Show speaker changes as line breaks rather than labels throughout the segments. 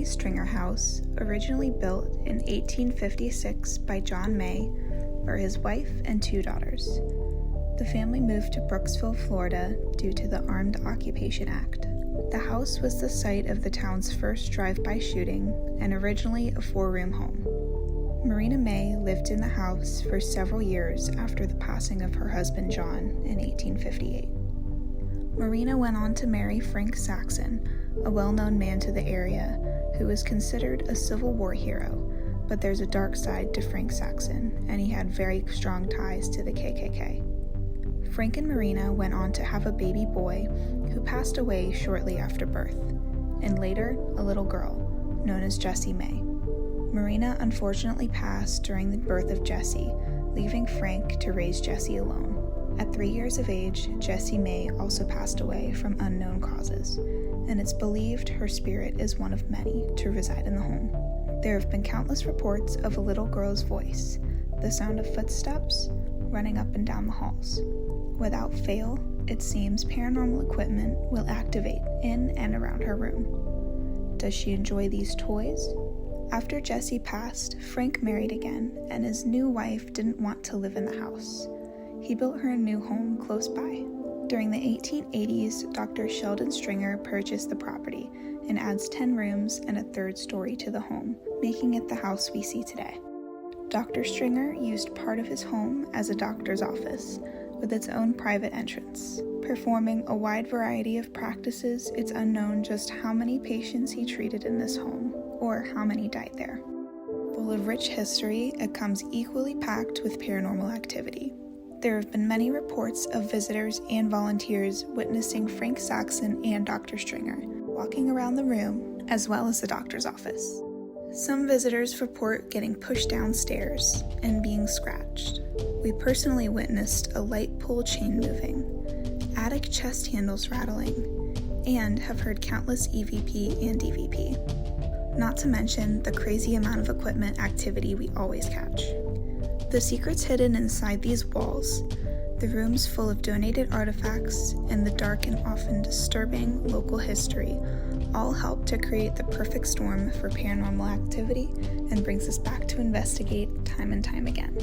May Stringer house, originally built in 1856 by John May, were his wife and 2 daughters. The family moved to Brooksville, Florida due to the Armed Occupation Act. The house was the site of the town's first drive-by shooting and originally a 4-room home. Marina May lived in the house for several years after the passing of her husband John in 1858. Marina went on to marry Frank Saxon, a well-known man to the area who was considered a Civil War hero, but there's a dark side to Frank Saxon, and he had very strong ties to the KKK. Frank and Marina went on to have a baby boy who passed away shortly after birth, and later a little girl, known as Jessie May. Marina unfortunately passed during the birth of Jessie, leaving Frank to raise Jessie alone. At 3 years of age, Jessie May also passed away from unknown causes, and it's believed her spirit is one of many to reside in the home. There have been countless reports of a little girl's voice, the sound of footsteps, running up and down the halls. Without fail, it seems paranormal equipment will activate in and around her room. Does she enjoy these toys? After Jessie passed, Frank married again, and his new wife didn't want to live in the house. He built her a new home close by. During the 1880s, Dr. Sheldon Stringer purchased the property and adds 10 rooms and a 3rd story to the home, making it the house we see today. Dr. Stringer used part of his home as a doctor's office, with its own private entrance. Performing a wide variety of practices, it's unknown just how many patients he treated in this home, or how many died there. Full of rich history, it comes equally packed with paranormal activity. There have been many reports of visitors and volunteers witnessing Frank Saxon and Dr. Stringer walking around the room, as well as the doctor's office. Some visitors report getting pushed downstairs and being scratched. We personally witnessed a light pole chain moving, attic chest handles rattling, and have heard countless EVP and DVP. Not to mention the crazy amount of equipment activity we always catch. The secrets hidden inside these walls, the rooms full of donated artifacts, and the dark and often disturbing local history all help to create the perfect storm for paranormal activity and brings us back to investigate time and time again.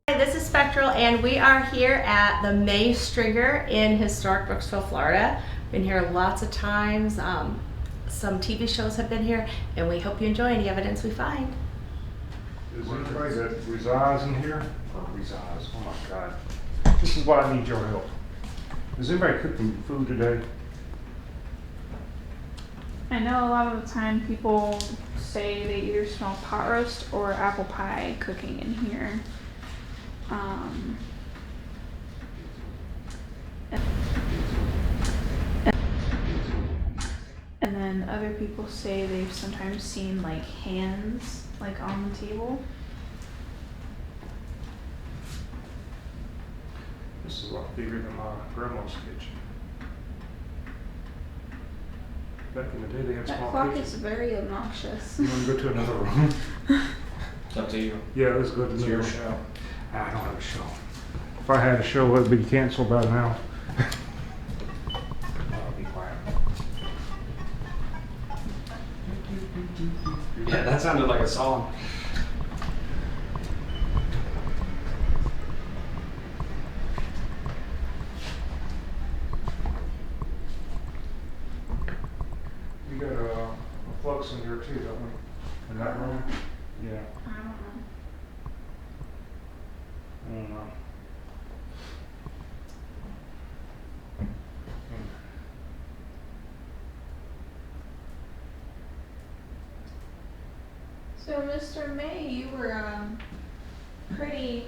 Hi, this is Spectral, and we are here at the May Stringer in historic Brooksville, Florida. Been here lots of times. Some TV shows have been here, and we hope you enjoy any evidence we find.
Is there anybody that resides in here? Resides, oh my God. This is why I need your help. Is anybody cooking food today?
I know a lot of the time people say they either smell pot roast or apple pie cooking in here. And then other people say they've sometimes seen like hands like on the table.
This is a lot bigger than my grandma's kitchen. Back in the day they had
That
small
clock
kitchens.
is very obnoxious.
You want to go to another room?
It's up to you.
Yeah, let's go to
It's
the
your
room.
show.
I don't have a show. If I had a show, it would be canceled by now. Be quiet.
Yeah, that sounded like a song.
We got a flux in here too, don't we? In that room? Yeah.
I don't know.
I don't know.
So, Mr. May, you were pretty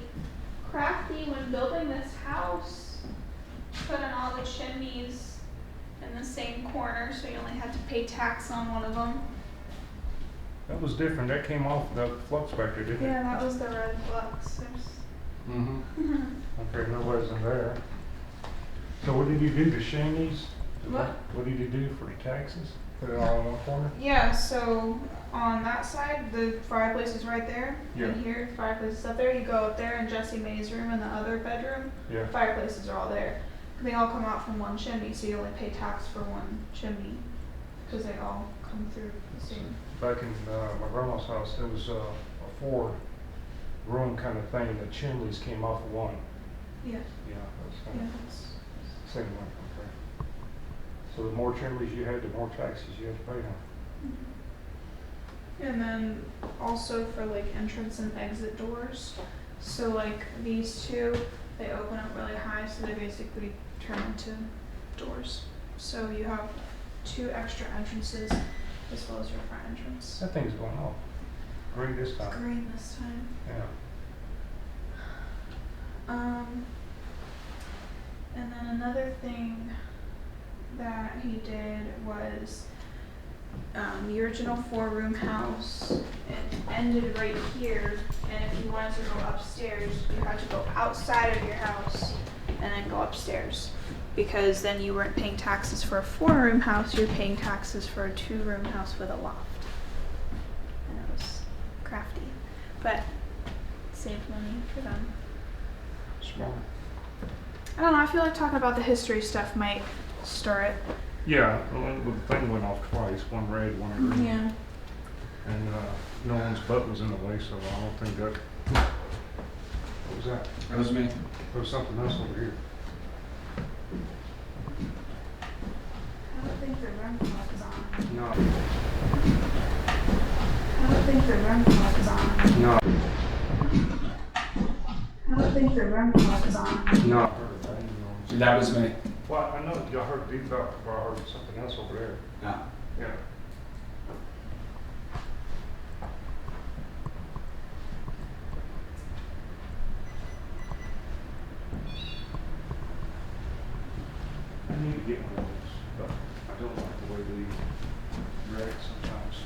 crafty when building this house, putting all the chimneys in the same corner, so you only had to pay tax on one of them.
That was different. That came off the flux factor, didn't it?
Yeah, that was the red flux.
Mm-hmm.
Okay, nobody's in there. So what did you do to shame these?
What?
What did you do for taxes? Put it all in one corner?
Yeah, so on that side, the fireplace is right there.
Yeah.
And here, fireplace is up there. You go up there in Jessie May's room in the other bedroom.
Yeah.
Fireplaces are all there. they all come out from one chimney, so you only pay tax for one chimney because they all come through the same.
Back in my grandma's house, there was a 4-room kind of thing. The chimneys came off of one.
Yeah.
Yeah, that's kind
Yeah.
of
That's,
same one. Okay. So the more chimneys you had, the more taxes you had to pay now.
and then also for like entrance and exit doors. So like these two, they open up really high, so they basically turn into doors. So you have 2 extra entrances as well as your front entrance.
That thing's going off. Green this time.
Green this time.
Yeah.
And then another thing that he did was the original 4-room house, it ended right here, and if you wanted to go upstairs, you had to go outside of your house and then go upstairs. Because then you weren't paying taxes for a 4-room house, you're paying taxes for a 2-room house with a loft. And it was crafty, but saved money for them.
Smart.
I don't know, I feel like talking about the history stuff might stir it.
Yeah, well, the thing went off twice. One red, one green.
Yeah.
And no one's butt was in the way, so I don't think that. What was that?
That was me.
There was something else over here.
I don't think the REM clock is on.
No.
I don't think the REM clock is on.
No.
I don't think the REM clock is on.
No.
That was me.
Well, I know y'all heard deep talk, but I heard something else over there.
Yeah.
Yeah. I need to get one of those, but I don't like the way they react sometimes.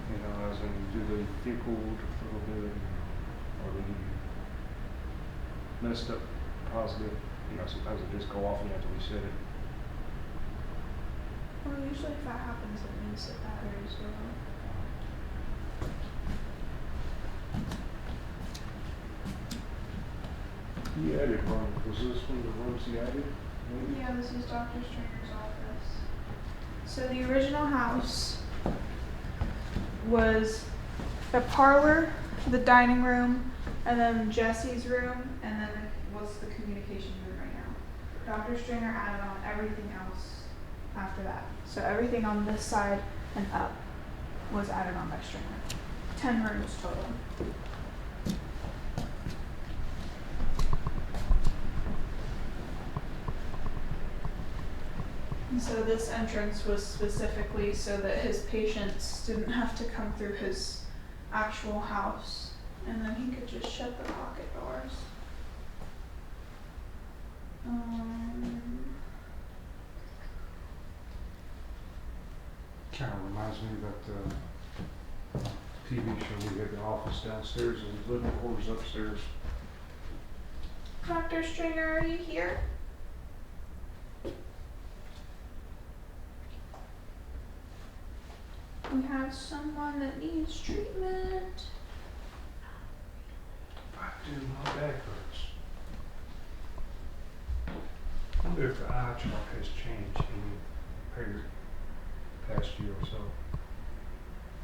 You know, as in, do they feel cold a little bit, or they messed up positive? You know, sometimes they just go off and you have to reset it.
Well, usually if that happens, it means that batteries go low.
He added one. Was this one of the rooms he added? Maybe?
Yeah, this is Dr. Stringer's office. So the original house was the parlor, the dining room, and then Jesse's room, and then what's the communication room right now. Dr. Stringer added on everything else after that. So everything on this side and up was added on by Stringer. 10 rooms total. And so this entrance was specifically so that his patients didn't have to come through his actual house, and then he could just shut the pocket doors.
Kind of reminds me of that TV show. We had the office downstairs and the living quarters upstairs.
Dr. Stringer, are you here? We have someone that needs treatment.
I do, my back hurts. I wonder if the eye chalk has changed in the past year or so.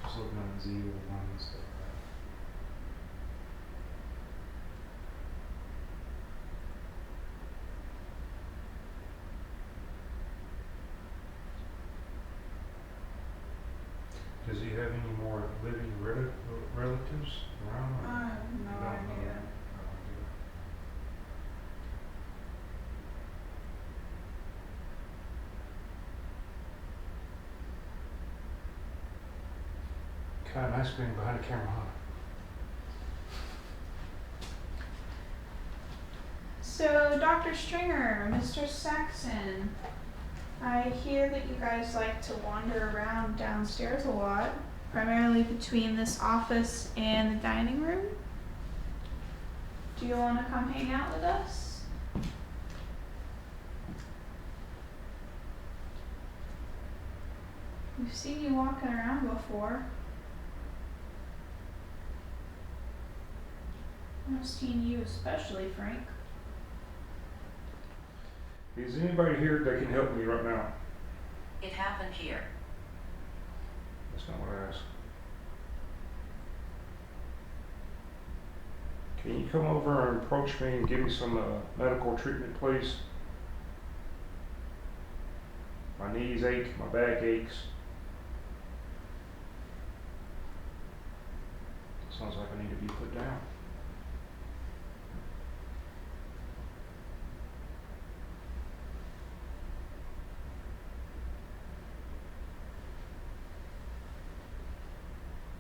Just looking at Z01 and stuff like that. Does he have any more living relatives around?
I have no
You don't know?
idea.
No idea. Kind of nice being behind the camera, huh?
So, Dr. Stringer, Mr. Saxon, I hear that you guys like to wander around downstairs a lot, primarily between this office and the dining room. Do you want to come hang out with us? We've seen you walking around before. I've seen you especially, Frank.
Is anybody here that can help me right now?
It happened here.
That's not what I asked. Can you come over and approach me and give me some medical treatment, please? My knees ache, my back aches. Sounds like I need to be put down.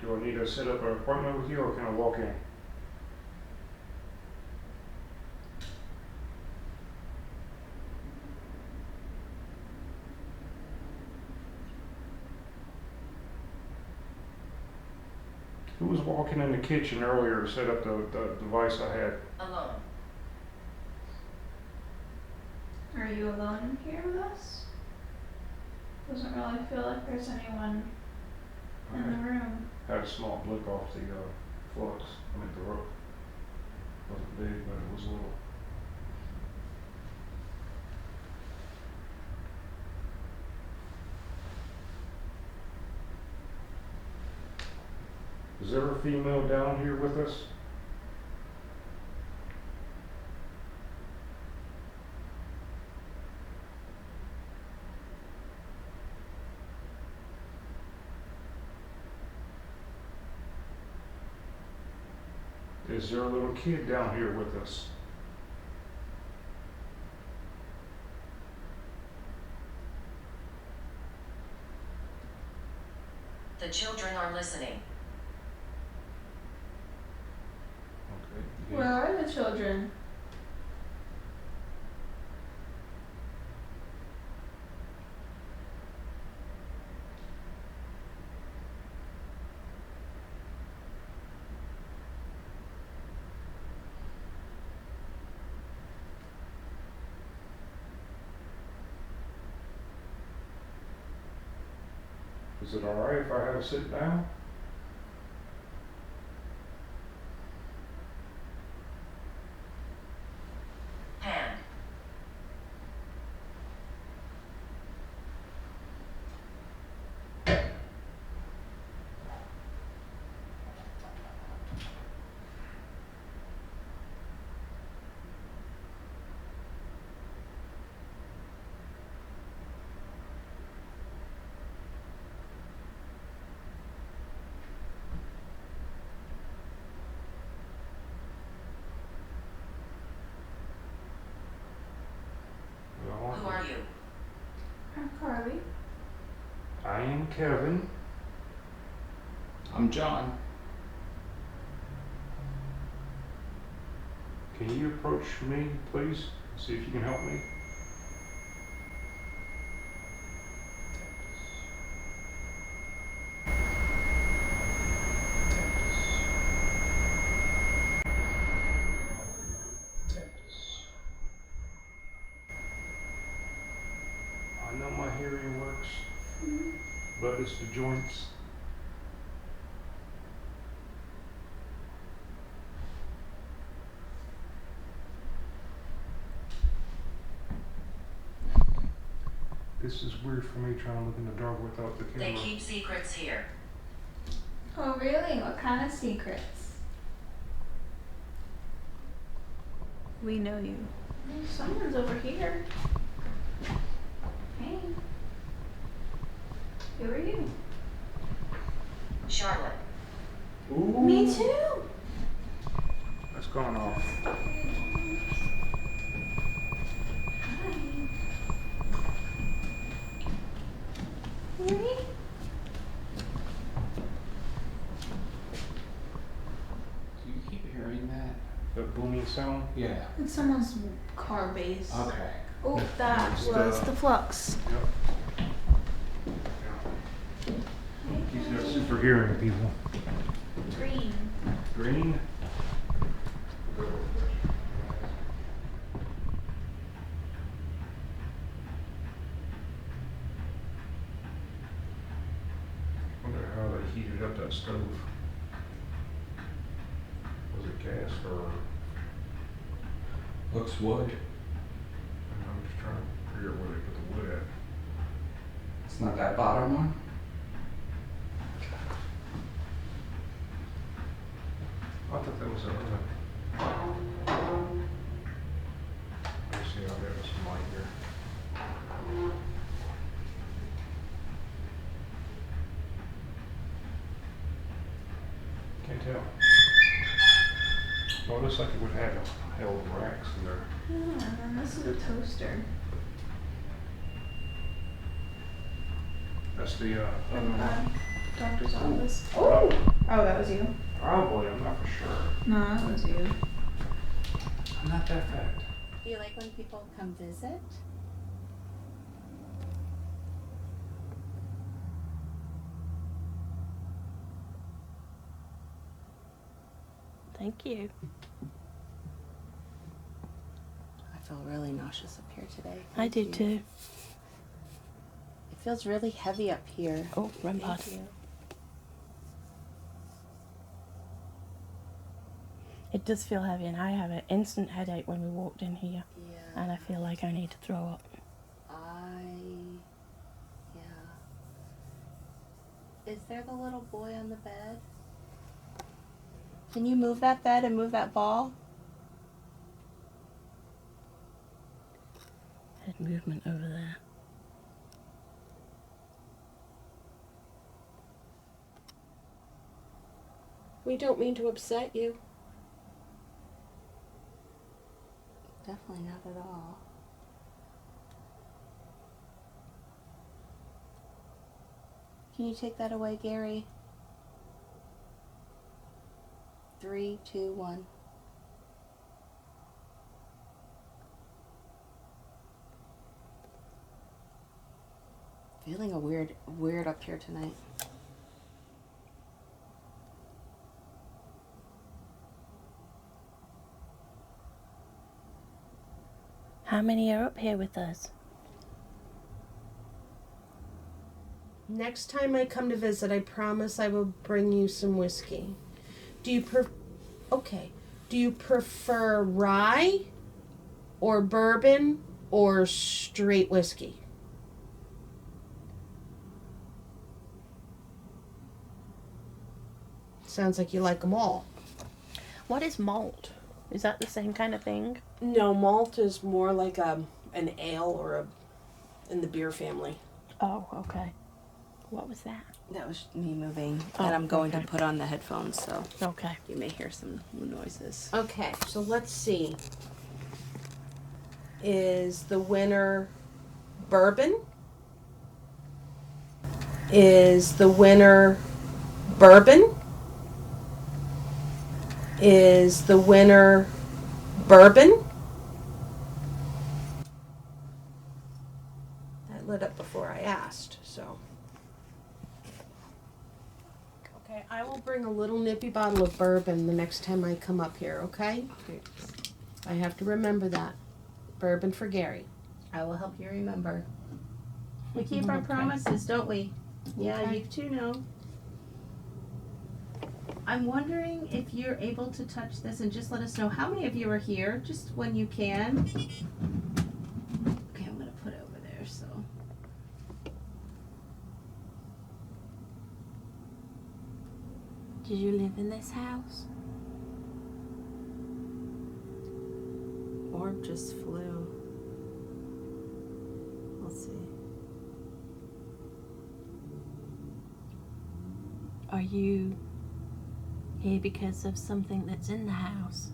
Do I need to set up an appointment with you, or can I walk in? Who was walking in the kitchen earlier to set up the device I had?
Alone.
Are you alone here with us? Doesn't really feel like there's anyone in the room.
I had a small blip off the flux. I mean, the rope wasn't big, but it was a little. Is there a female down here with us? Is there a little kid down here with us?
The children are listening.
Okay.
Where are the children?
Is it alright if I have a sit down?
Hand. Who are you?
I'm Carly.
I am Kevin.
I'm John.
Can you approach me, please? See if you can help me. I know my hearing works, but it's the joints. This is weird for me trying to look in the dark without the
They
camera.
keep secrets here.
Oh, really? What kind of secrets?
We know you.
Oh, someone's over here. Hey. Who are you?
Charlotte.
Ooh,
Me too.
that's gone off.
Hi. Really?
Do you keep hearing that?
The booming sound?
Yeah.
It's someone's car bass.
Okay.
Oh, that
It's
was
the-
the flux.
Yep. He's got super hearing, people.
Green.
Green? Wonder how they heated up that stove. Was it gas or?
Looks wood.
I'm just trying to figure out where they put the wood at.
It's not that bottom one?
I thought that was a oven. Let's see, I'll get some light here. Can't tell. Well, it looks like it would have a hell of racks in there.
Yeah, and then this is a toaster.
That's the
From
oven.
doctor's office.
Oh!
Oh, that was you?
Probably, I'm not for sure.
No, that was you.
I'm not that fat.
Do you like when people come visit? Thank you. I feel really nauseous up here today.
I do
Thank you.
too.
It feels really heavy up here.
Oh, run
Thank
past.
you.
It does feel heavy, and I have an instant headache when we walked in here,
Yeah.
and I feel like I need to throw up.
Yeah. Is there the little boy on the bed? Can you move that bed and move that ball?
Head movement over there.
We don't mean to upset you.
Definitely not at all. Can you take that away, Gary? 3, 2, 1. Feeling a weird up here tonight.
How many are up here with us?
Next time I come to visit, I promise I will bring you some whiskey. Do you Do you prefer rye or bourbon or straight whiskey? Sounds like you like them all.
What is malt? Is that the same kind of thing?
No, malt is more like an ale or in the beer family.
Oh, okay. What was that?
That was me moving,
Oh,
and I'm going
okay.
to put on the headphones, so
Okay.
you may hear some noises.
Okay, so let's see. Is the winner bourbon? Is the winner bourbon? Is the winner bourbon? That lit up before I asked, so. Okay, I will bring a little nippy bottle of bourbon the next time I come up here, okay? I have to remember that. Bourbon for Gary.
I will help you remember. We keep our
Okay.
promises, don't we? Yeah,
Okay.
you too know. I'm wondering if you're able to touch this and just let us know how many of you are here, just when you can. Okay, I'm gonna put it over there, so.
Did you live in this house?
Orb just flew. We'll see.
Are you here because of something that's in the house?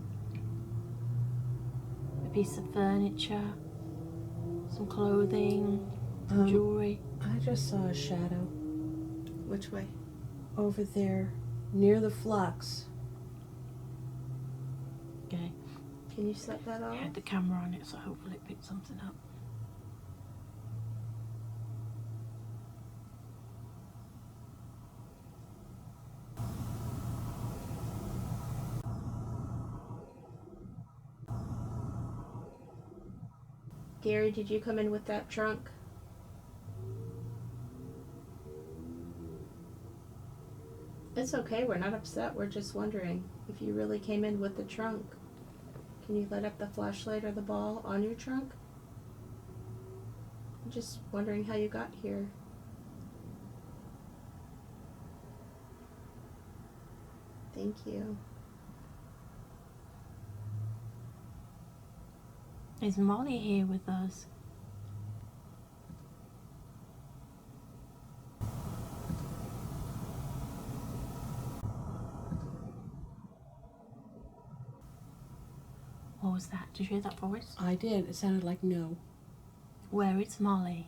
A piece of furniture? Some clothing? Jewelry?
I just saw a shadow
Which way?
over there near the flux.
Okay.
Can you set that
I
off?
had the camera on it, so hopefully it picked something up.
Gary, did you come in with that trunk? It's okay, we're not upset, we're just wondering if you really came in with the trunk. Can you light up the flashlight or the ball on your trunk? I'm just wondering how you got here. Thank you.
Is Molly here with us? What was that? Did you hear that voice?
I did. It sounded like no.
Where is Molly?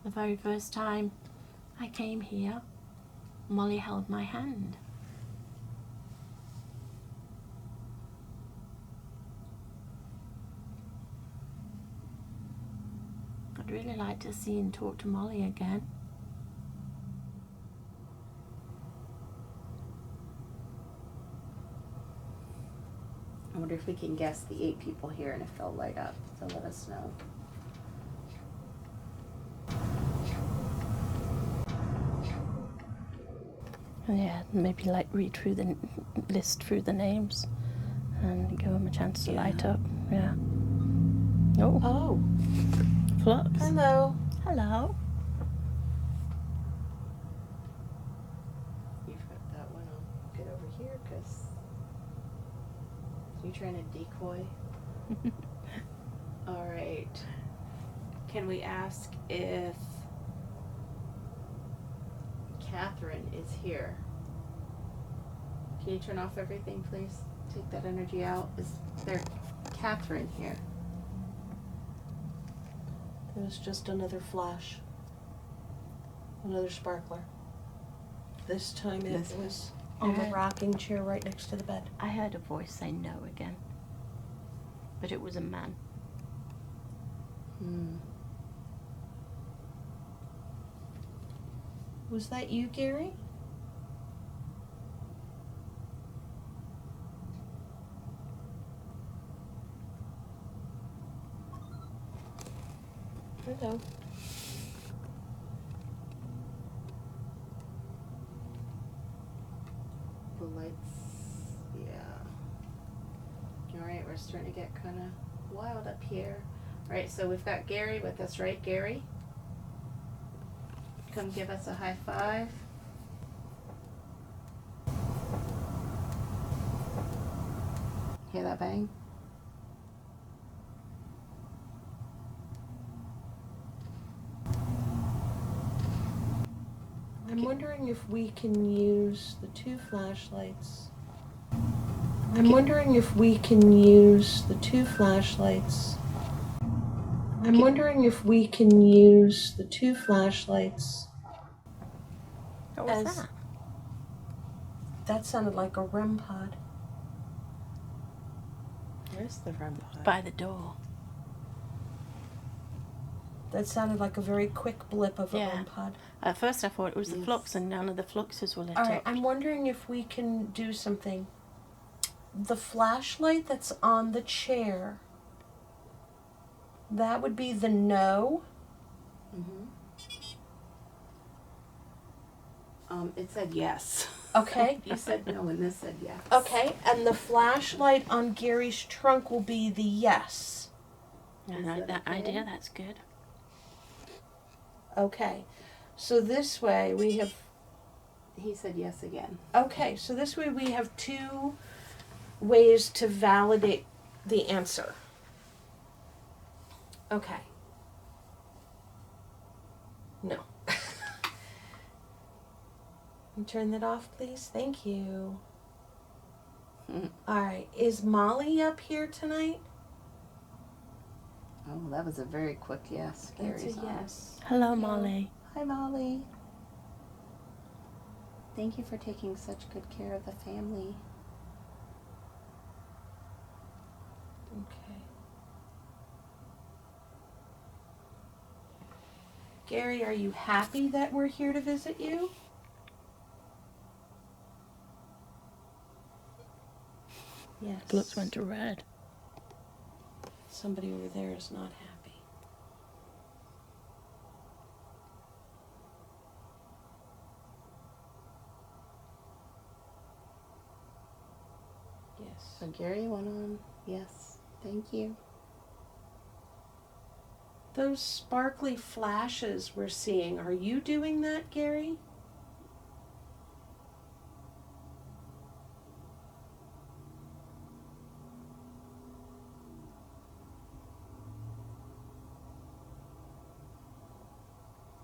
The very first time I came here, Molly held my hand. I'd really like to see and talk to Molly again.
I wonder if we can guess the 8 people here and if they'll light up. So let us know.
Yeah, maybe like read through the list through the names and give them a chance to light up. Yeah. Oh,
Oh,
Flux.
hello.
Hello.
You've got that one. I'll get over here because you're trying to decoy. All right. Can we ask if Catherine is here? Can you turn off everything, please? Take that energy out. Is there Catherine here?
It was just another flash. Another sparkler. This time it
This one?
was on the rocking chair right next to the bed.
I heard a voice say no again, but it was a man.
Was that you, Gary? Hello.
The lights, yeah. All right, we're starting to get kind of wild up here. All right, so we've got Gary with us, right, Gary? Come give us a high five. Hear that bang?
I'm wondering if we can use the 2 flashlights. I'm wondering if we can use the 2 flashlights. I'm wondering if we can use the 2 flashlights.
What was
As-
that?
That sounded like a REM pod.
Where's the REM pod?
By the door.
That sounded like a very quick blip of a
Yeah.
REM pod.
At first I thought it was the
Yes.
flux and none of the fluxes were lit
All right,
up.
I'm wondering if we can do something. The flashlight that's on the chair, that would be the no.
It said yes.
Okay.
You said no and this said yes.
Okay, and the flashlight on Gary's trunk will be the yes.
I
Is
like
that
that
okay?
idea, that's good.
Okay, so this way we have.
He said yes again.
Okay, so this way we have 2 ways to validate the answer. Okay. No. Can you turn that off, please? Thank you. All right, is Molly up here tonight?
Oh, that was a very quick yes.
That's a
Gary's on.
yes.
Hello, Molly.
Hi, Molly. Thank you for taking such good care of the family.
Okay. Gary, are you happy that we're here to visit you? Yes.
Looks went to red.
Somebody over there is not happy. Yes.
So Gary went on. Yes. Thank you.
Those sparkly flashes we're seeing, are you doing that, Gary?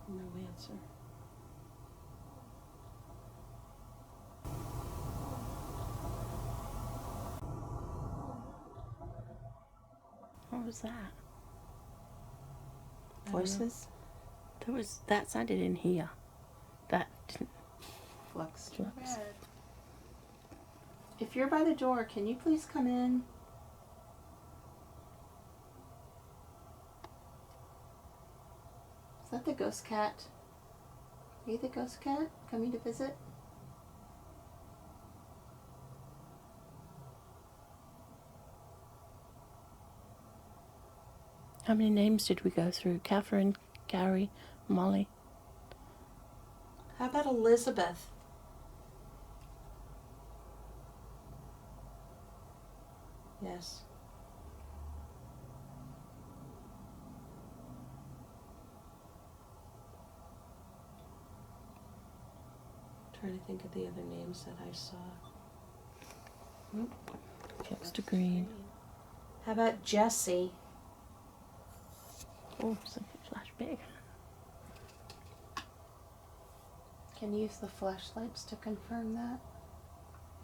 No answer.
What was that?
Voices?
That sounded in here. That didn't.
Flux.
Flux.
If you're by the door, can you please come in? Is that the ghost cat? Are you the ghost cat coming to visit?
How many names did we go through? Catherine, Gary, Molly.
How about Elizabeth? Yes. Trying to think of the other names that I saw.
Flips to green.
How about Jessie?
Oh, something flash big.
Can you use the flashlights to confirm that?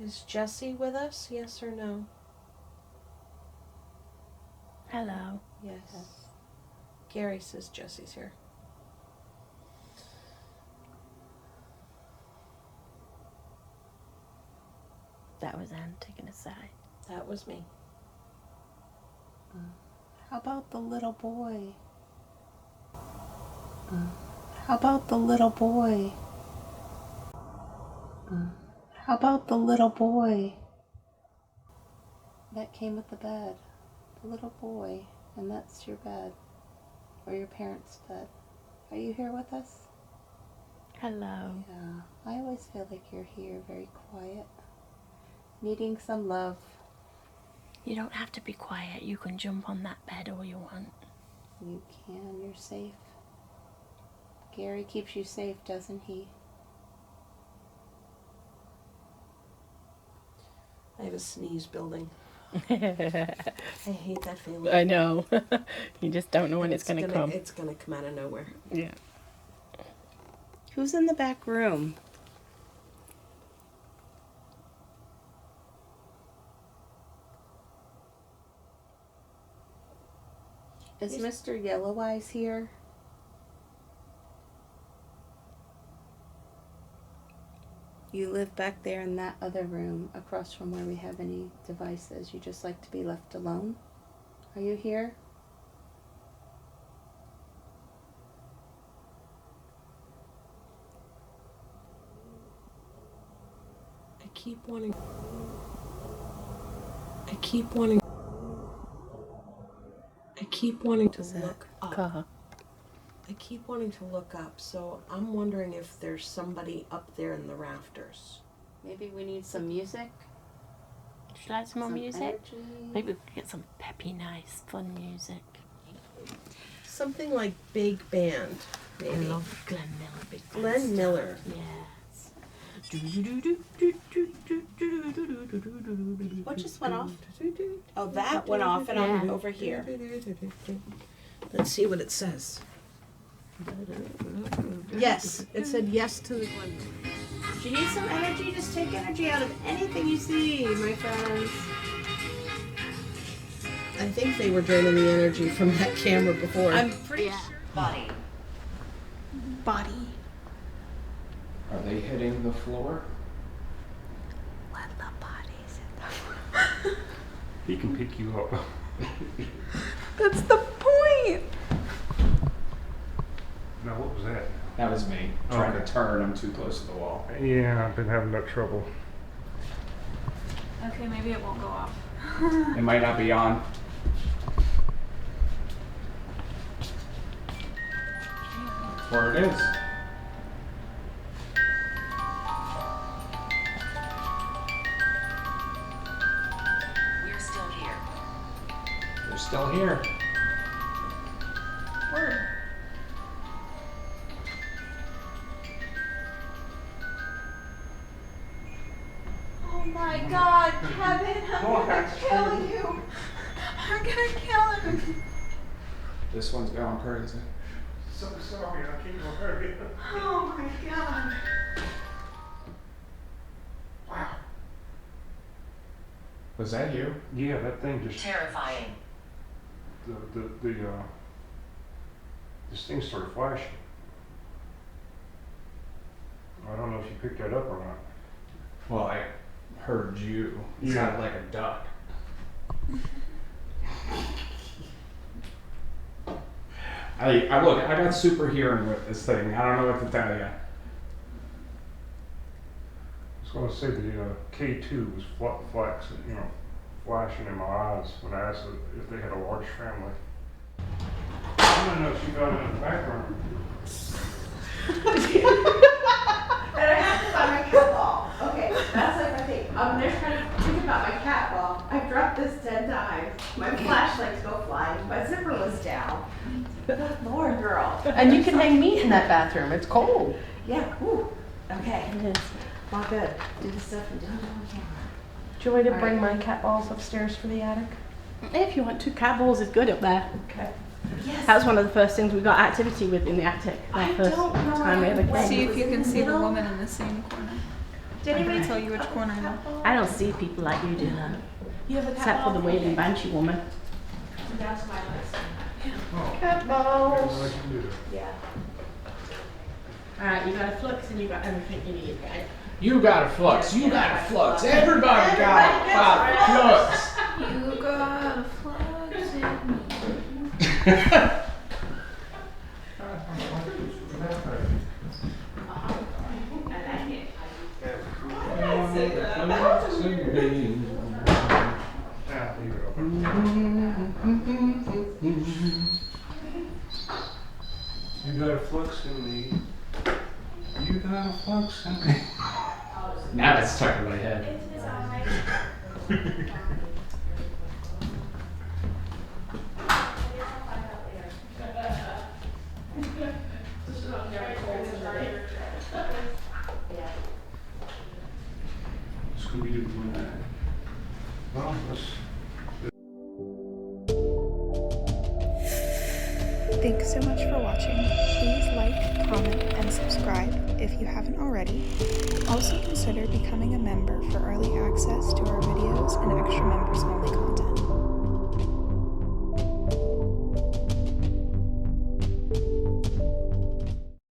Is Jessie with us? Yes or no?
Hello.
Yes. Gary says Jessie's here.
That was Anne taking a side.
That was me.
How about the little boy? How about the little boy? How about the little boy that came with the bed? The little boy, and that's your bed, or your parents' bed. Are you here with us?
Hello.
Yeah, I always feel like you're here, very quiet, needing some love.
You don't have to be quiet. You can jump on that bed all you want.
You can, you're safe. Gary keeps you safe, doesn't he?
I have a sneeze building. I hate that feeling.
I know. You just don't know when it's gonna come.
It's gonna come out of nowhere.
Yeah.
Who's in the back room? Is Mr. Yellow Eyes here? You live back there in that other room across from where we have any devices. You just like to be left alone? Are you here?
I keep wanting to look up.
Car.
I keep wanting to look up, so I'm wondering if there's somebody up there in the rafters.
Maybe we need some music?
Would you like some more music?
Energy?
Maybe we could get some peppy, nice, fun music.
Something like big band,
I
maybe.
love Glenn Miller. Big band
Glenn
stuff.
Miller.
Yes.
What just went off? Oh, that went off and I'm
Yeah.
over here.
Let's see what it says. Yes, it said yes to the Glen Miller.
If you need some energy, just take energy out of anything you see, my friends.
I think they were draining the energy from that camera before.
I'm pretty sure.
Body.
Body.
Are they hitting the floor?
Let the bodies
He can pick you up.
That's the point.
Now, what was that?
That was me trying
Okay.
to turn. I'm too close to the wall.
Yeah, I've been having that trouble.
Okay, maybe it won't go off.
It might not be on. Or it is.
We're still here.
They're still here.
Word. Oh my God, Kevin, I'm gonna kill you. I'm gonna kill him.
This one's going crazy.
So sorry, I can't hurry.
Oh my God.
Wow.
Was that you?
Yeah, that thing just
Terrifying.
this thing started flashing. I don't know if you picked that up or not.
Well, I heard you. It
Yeah.
sounded like a duck. I look. I got super hearing with this thing. I don't know what to tell you.
I was going to say the K2 was flashing in my eyes when I asked if they had a large family. I don't know if she got it in the background.
And I have to find my cat ball. Okay, that's like my thing. I'm there trying to think about my cat ball. I've dropped this 10 times. My flashlights go flying. My zipper was down. Good Lord, girl.
And you can hang meat in that bathroom. It's cold.
Yeah, ooh. Okay.
It is.
All good. Do the stuff and do it on camera.
Do you want me to
All
bring
right.
my cat balls upstairs for the attic?
If you want to, cat balls is good up there.
Okay.
Yes.
That was one of the first things we got activity with in the attic.
I
The first
don't know
time we ever
why.
See
came.
if you can see the woman in the same corner.
Did
I can
anybody
tell you which corner though.
I don't see people like you do that.
You have a cat
Except for
ball?
the wailing banshee woman.
That's my list.
Oh,
Cat
yeah,
balls.
well, I can do that.
Yeah.
Alright, you got a flux and you got everything you need, right?
You got a flux. You got a flux. Everybody got a flux.
You got a flux in me.
Yeah, leave it open. You got a flux in me. You got a flux in me.
Now it's stuck in my head.
Scooby-Doo doing that. Well, let's...
Thanks so much for watching. Please like, comment, and subscribe if you haven't already. Also consider becoming a member for early access to our videos and extra members-only content.